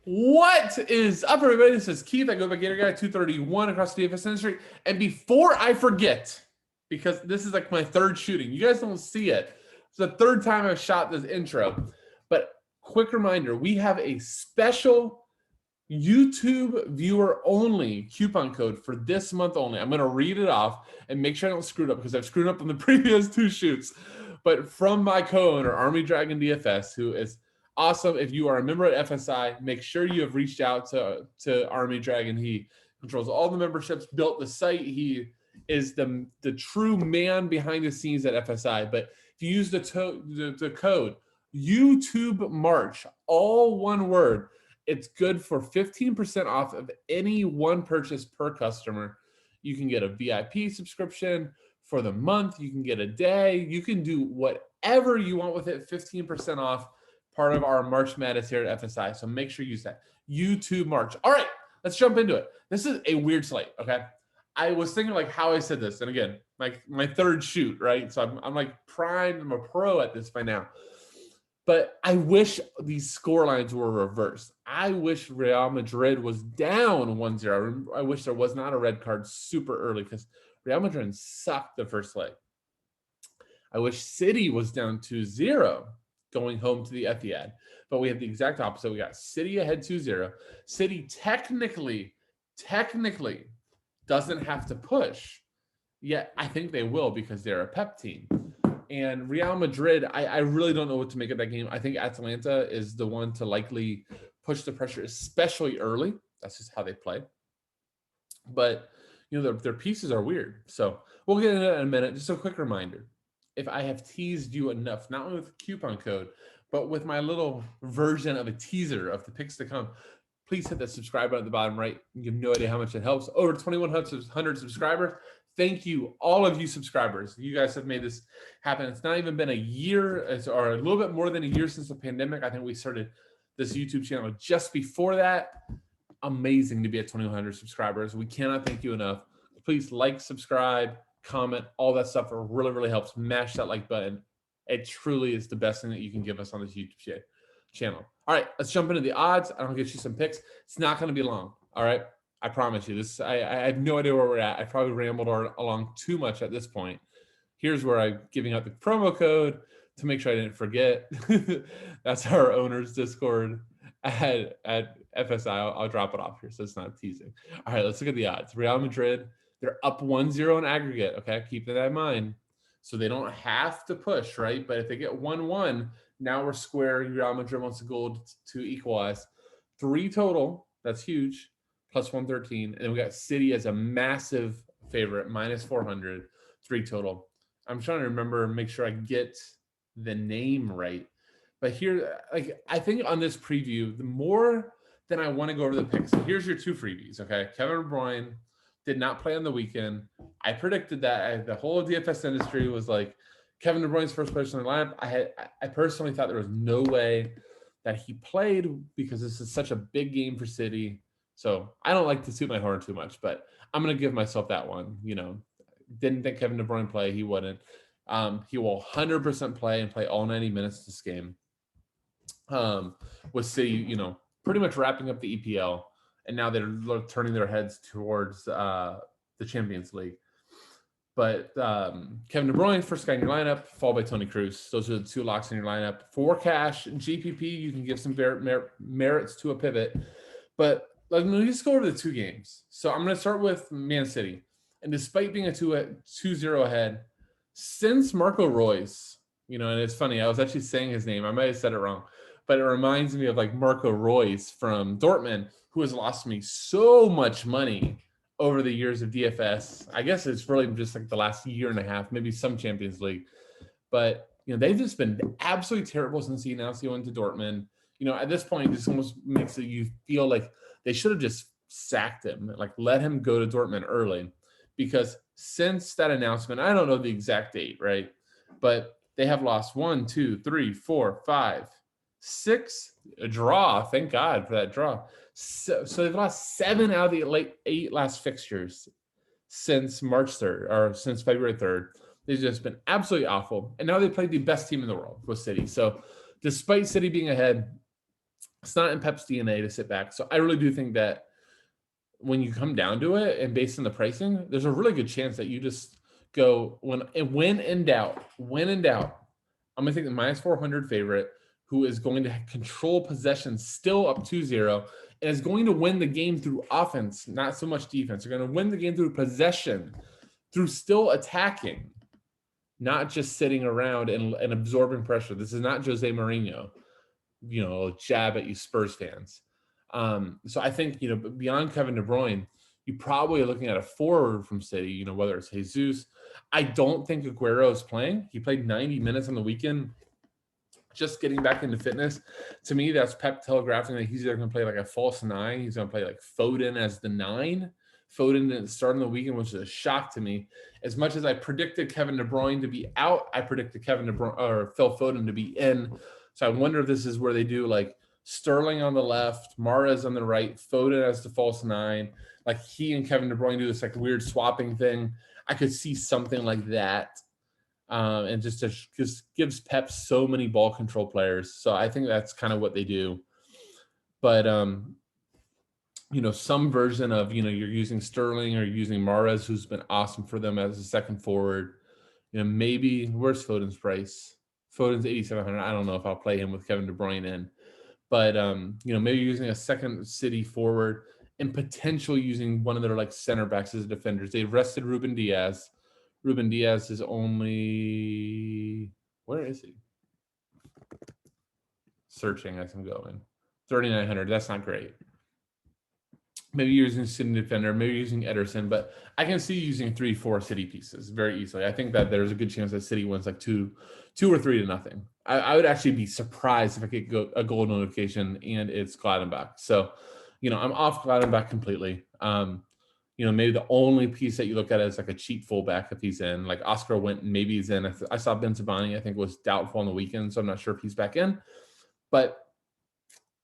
What is up, everybody? This is Keith. I go by Gator Guy 231 across the DFS industry. And before I forget, because this is like my third shooting, you guys don't see it. It's the third time I've shot this intro. But quick reminder, we have a special YouTube viewer only coupon code for this month only. I'm going to read it off and make sure I don't screw it up because I've screwed up on the previous two shoots. But from my co-owner, Army Dragon DFS, who is awesome. If you are a member at FSI, make sure you have reached out to Army Dragon. He controls all the memberships, built the site. He is the true man behind the scenes at FSI. But if you use the code YouTube March, all one word, it's good for 15% off of any one purchase per customer. You can get a VIP subscription for the month. You can get a day. You can do whatever you want with it. 15% off. Part of our March Madness here at FSI. So make sure you use that. YouTube March. All right, let's jump into it. This is a weird slate, okay? I was thinking like how I said this. And again, my third shoot, right? So I'm like primed. I'm a pro at this by now. But I wish these score lines were reversed. I wish Real Madrid was down 1-0. I wish there was not a red card super early because Real Madrid sucked the first leg. I wish City was down 2-0 going home to the Etihad. But we have the exact opposite. We got City ahead 2-0. City technically doesn't have to push. Yet I think they will because they're a pep team. And Real Madrid, I really don't know what to make of that game. I think Atalanta is the one to likely push the pressure, especially early. That's just how they play. But, you know, their pieces are weird. So we'll get into that in a minute. Just a quick reminder. If I have teased you enough, not only with the coupon code, but with my little version of a teaser of the picks to come, please hit that subscribe button at the bottom right. You have no idea how much it helps. Over 2,100 subscribers. Thank you, all of you subscribers. You guys have made this happen. It's not even been a year, or a little bit more than a year since the pandemic. I think we started this YouTube channel just before that. Amazing to be at 2,100 subscribers. We cannot thank you enough. Please like, subscribe, comment, all that stuff. It really, really helps. Mash that like button. It truly is the best thing that you can give us on this YouTube channel. All right, let's jump into the odds. I'm going to get you some picks. It's not going to be long, all right? I promise you this. I have no idea where we're at. I probably rambled along too much at this point. Here's where I'm giving out the promo code to make sure I didn't forget. That's our owner's Discord at FSI. I'll drop it off here so it's not teasing. All right, let's look at the odds. Real Madrid, they're up 1-0 in aggregate. Okay, keep that in mind. So they don't have to push, right? But if they get 1-1, now we're square. Real Madrid wants a goal to equalize. 3 total. That's huge. Plus 113. And then we got City as a massive favorite, minus 400, 3 total. I'm trying to remember, make sure I get the name right. But here, like I think on this preview, the more than I want to go over the picks. So here's your 2 freebies, okay? Kevin De Bruyne did not play on the weekend. I predicted that. The whole DFS industry was like, Kevin De Bruyne's first person in the lineup. I personally thought there was no way that he played because this is such a big game for City. So I don't like to toot my horn too much, but I'm going to give myself that one. You know, didn't think Kevin De Bruyne play. He wouldn't. He will 100% play and play all 90 minutes this game. With City, you know, pretty much wrapping up the EPL, and now they're turning their heads towards the Champions League. But Kevin De Bruyne, first guy in your lineup, followed by Toni Kroos. Those are the 2 locks in your lineup. For cash, GPP, you can give some merits to a pivot. But let me just go over the 2 games. So I'm going to start with Man City. And despite being a 2-0 ahead, since Marco Reus, you know, and it's funny, I was actually saying his name. I might have said it wrong. But it reminds me of like Marco Reus from Dortmund, who has lost me so much money over the years of DFS. I guess it's really just like the last year and a half, maybe some Champions League. But, you know, they've just been absolutely terrible since he announced he went to Dortmund. You know, at this point, this almost makes it you feel like they should have just sacked him, like let him go to Dortmund early. Because since that announcement, I don't know the exact date, right? But they have lost 1, 2, 3, 4, 5, 6, a draw. Thank God for that draw. So they've lost 7 out of the 8 last fixtures since March 3rd or since February 3rd. They've just been absolutely awful. And now they played the best team in the world with City. So despite City being ahead, It's not in Pep's DNA to sit back. So I really do think that when you come down to it and based on the pricing, there's a really good chance that you just go when in doubt, I'm gonna take the minus 400 favorite who is going to control possession still up 2-0 and is going to win the game through offense, not so much defense. They're going to win the game through possession, through still attacking, not just sitting around and absorbing pressure. This is not Jose Mourinho, jab at you Spurs fans. So I think, beyond Kevin De Bruyne, you probably are looking at a forward from City, whether it's Jesus. I don't think Aguero is playing. He played 90 minutes on the weekend, just getting back into fitness. To me, that's Pep telegraphing that he's either going to play like a false 9. He's going to play like Foden as the 9. Foden didn't start on the weekend, which is a shock to me. As much as I predicted Kevin De Bruyne to be out, I predicted Kevin De Bruyne or Phil Foden to be in. So I wonder if this is where they do like Sterling on the left, Mahrez on the right, Foden as the false 9. Like he and Kevin De Bruyne do this like weird swapping thing. I could see something like that. And just gives Pep so many ball control players. So I think that's kind of what they do. But some version of, you're using Sterling or using Mahrez, who's been awesome for them as a second forward. Maybe where's Foden's price? Foden's 8,700. I don't know if I'll play him with Kevin De Bruyne in, but maybe using a second City forward and potentially using one of their like center backs as defenders. They've rested Ruben Diaz. Ruben Diaz is only, where is he? Searching as I'm going. 3,900. That's not great. Maybe using City defender, maybe using Ederson, but I can see using 3-4 City pieces very easily. I think that there's a good chance that City wins like 2 or 3-0. I would actually be surprised if I get a goal notification and it's Gladdenbach. So, I'm off Gladdenbach completely. Maybe the only piece that you look at is like a cheap fullback if he's in. Like Oscar went, maybe he's in. I saw Ben Sabani, I think, was doubtful on the weekend, so I'm not sure if he's back in. But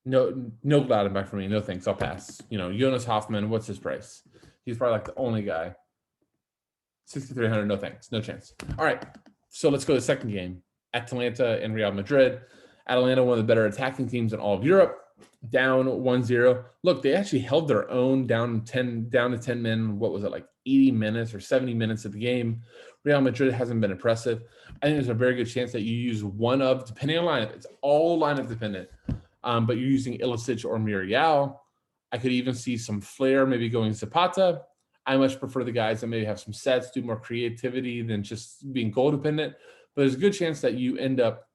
no Gladdenbach for me. No thanks. I'll pass. Jonas Hoffman, what's his price? He's probably like the only guy. 6,300. No thanks. No chance. All right. So let's go to the second game. Atalanta and Real Madrid. Atalanta, one of the better attacking teams in all of Europe. Down 1-0. Look, they actually held their own down to 10 men. What was it, like 80 minutes or 70 minutes of the game? Real Madrid hasn't been impressive. I think there's a very good chance that you use one of, depending on lineup, it's all lineup dependent. But you're using Ilicic or Muriel. I could even see some flair, maybe going Zapata. I much prefer the guys that maybe have some sets, do more creativity than just being goal dependent. But there's a good chance that you end up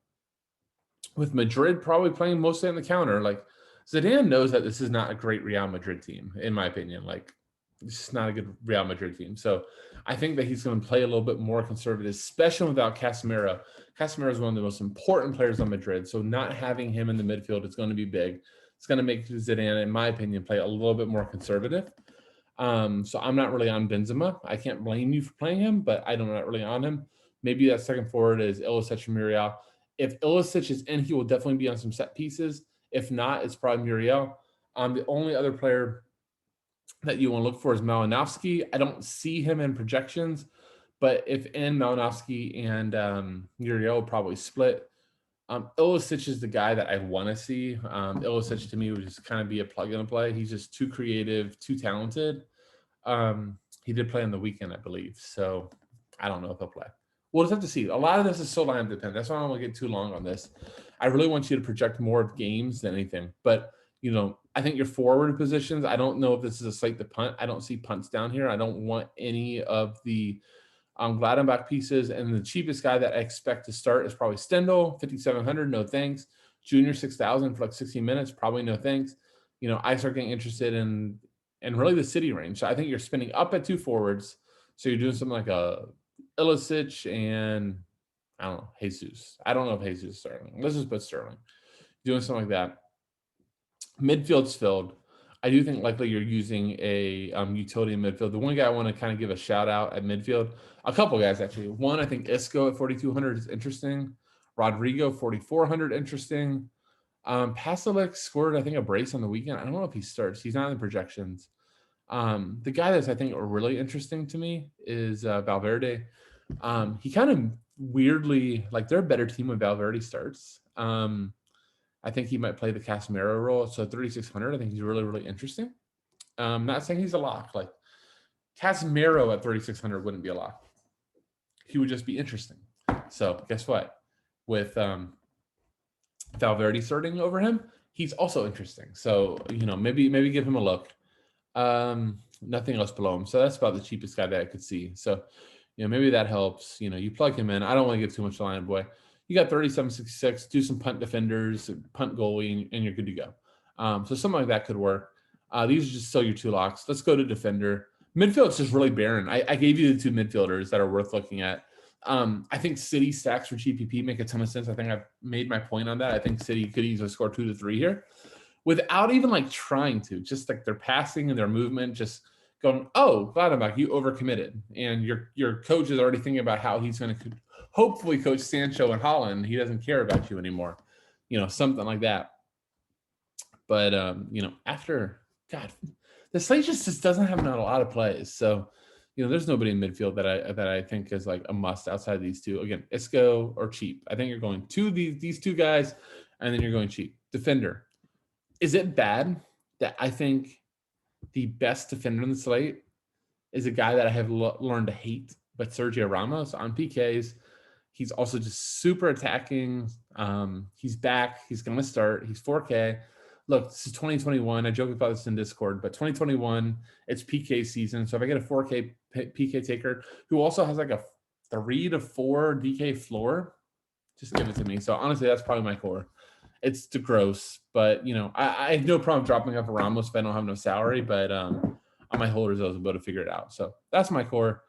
with Madrid probably playing mostly on the counter. Like Zidane knows that this is not a great Real Madrid team, in my opinion. Like this is not a good Real Madrid team. So I think that he's going to play a little bit more conservative, especially without Casemiro. Casemiro is one of the most important players on Madrid. So not having him in the midfield is going to be big. It's going to make Zidane, in my opinion, play a little bit more conservative. So I'm not really on Benzema. I can't blame you for playing him, but I'm not really on him. Maybe that second forward is Ilicic or Muriel. If Ilicic is in, he will definitely be on some set pieces. If not, it's probably Muriel. The only other player that you want to look for is Malinowski. I don't see him in projections, but if in, Malinowski and Muriel will probably split. Ilicic is the guy that I want to see. Ilicic to me would just kind of be a plug and play. He's just too creative, too talented. He did play on the weekend, I believe. So I don't know if he'll play. We'll just have to see. A lot of this is so line dependent. That's why I don't want to get too long on this. I really want you to project more of games than anything. But, I think your forward positions, I don't know if this is a slate to punt. I don't see punts down here. I don't want any of the Gladdenbach pieces. And the cheapest guy that I expect to start is probably Stendhal, 5,700. No thanks. Junior 6,000 for like 16 minutes. Probably no thanks. I start getting interested in really the City range. So I think you're spending up at 2 forwards. So you're doing something like a Ilicic and I don't know, Jesus. I don't know if Jesus is Sterling. Let's just put Sterling. Doing something like that. Midfield's filled. I do think likely you're using a utility in midfield. The one guy I want to kind of give a shout out at midfield, a couple guys actually. One, I think Isco at 4,200 is interesting. Rodrigo, 4,400, interesting. Pasalic scored, I think, a brace on the weekend. I don't know if he starts. He's not in the projections. The guy that's I think really interesting to me is Valverde. He kind of weirdly, like they're a better team when Valverde starts. I think he might play the Casemiro role. So 3,600, I think he's really, really interesting. Not saying he's a lock. Like Casemiro at 3,600 wouldn't be a lock. He would just be interesting. So guess what? With Valverde starting over him, he's also interesting. So maybe give him a look. Nothing else below him. So that's about the cheapest guy that I could see. So maybe that helps. You plug him in. I don't want to give too much line, boy. You got 37.66. Do some punt defenders, punt goalie, and you're good to go. So something like that could work. These are just still your two locks. Let's go to defender. Midfield is just really barren. I gave you the two midfielders that are worth looking at. I think City stacks for GPP make a ton of sense. I think I've made my point on that. I think City could easily score 2 to 3 here without even like trying to. Just like their passing and their movement, just going, oh, Gladbach, you overcommitted. And your coach is already thinking about how he's going to hopefully coach Sancho and Holland. He doesn't care about you anymore. Something like that. But, after, God, the slate just doesn't have not a lot of plays. So, there's nobody in midfield that I think is like a must outside of these two. Again, Isco or cheap. I think you're going to these two guys, and then you're going cheap. Defender. Is it bad that I think the best defender in the slate is a guy that I have learned to hate, but Sergio Ramos on PKs? He's also just super attacking. He's back. He's going to start. He's 4K. Look, this is 2021. I joke about this in Discord, but 2021, it's PK season. So if I get a 4K PK taker who also has like a 3 to 4 DK floor, just give it to me. So honestly, that's probably my core. It's too gross, but I have no problem dropping off a Ramos if I don't have no salary. But on my holders, I was able to figure it out. So that's my core.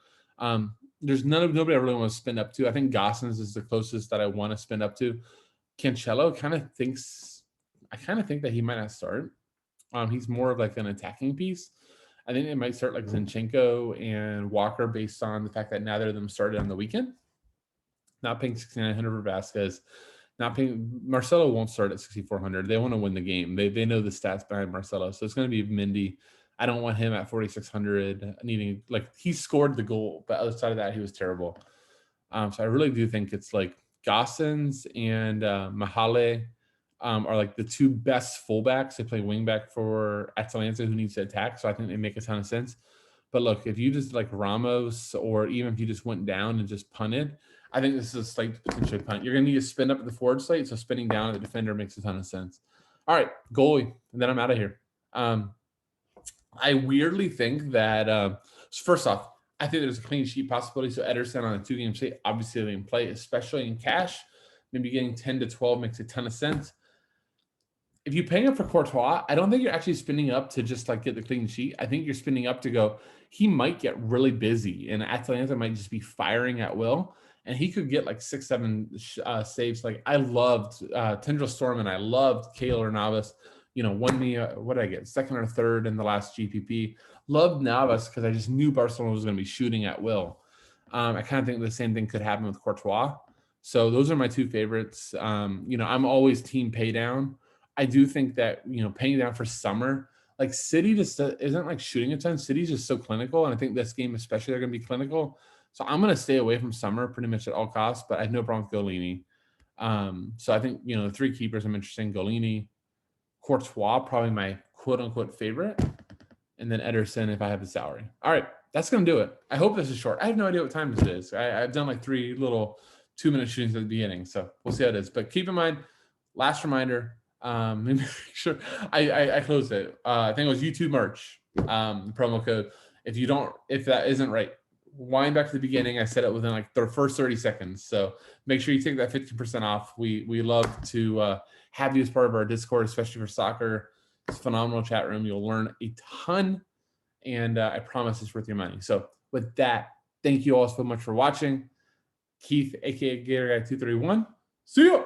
There's nobody I really want to spin up to. I think Gossens is the closest that I want to spin up to. Cancelo I kind of think that he might not start. He's more of like an attacking piece. I think they might start like Zinchenko and Walker based on the fact that neither of them started on the weekend. Not paying 6,900 for Vasquez. Not paying. Marcelo won't start at 6,400. They want to win the game. They know the stats behind Marcelo, so it's going to be Mendy. I don't want him at 4,600. Needing he scored the goal, but outside of that, he was terrible. So I really do think it's like Gossens and Mahale are like the two best fullbacks. They play wingback for Atalanta, who needs to attack. So I think they make a ton of sense. But look, if you just like Ramos, or even if you just went down and just punted, I think this is a slate to potentially punt. You're going to need to spin up at the forward slate, so spinning down at the defender makes a ton of sense. All right, goalie, and then I'm out of here. I weirdly think that, first off, I think there's a clean sheet possibility. So Ederson on a 2-game slate, obviously they can play, especially in cash. Maybe getting 10 to 12 makes a ton of sense. If you're paying up for Courtois, I don't think you're actually spinning up to just like get the clean sheet. I think you're spinning up to go, he might get really busy, and Atalanta might just be firing at will. And he could get like 6-7 saves. Like I loved Tendril Storm, and I loved Keylor Navas. Won me, what did I get? 2nd or 3rd in the last GPP. Loved Navas because I just knew Barcelona was going to be shooting at will. I kind of think the same thing could happen with Courtois. So those are my two favorites. I'm always team pay down. I do think that, paying down for summer, like City just isn't like shooting a ton. City's just so clinical. And I think this game, especially, they're going to be clinical. So I'm going to stay away from summer pretty much at all costs, but I have no problem with Golini. So I think, the 3 keepers I'm interested in: Golini, Courtois, probably my quote unquote favorite, and then Ederson if I have the salary. All right, that's going to do it. I hope this is short. I have no idea what time this is. I've done like 3 little 2-minute shootings at the beginning, so we'll see how it is. But keep in mind, last reminder, make sure I closed it. I think it was YouTube merch promo code. If that isn't right, wind back to the beginning. I said it within like the first 30 seconds. So make sure you take that 15% off. We love to have you as part of our Discord, especially for soccer. It's a phenomenal chat room. You'll learn a ton, and I promise it's worth your money. So with that, thank you all so much for watching. Keith, aka Gator Guy 231. See ya.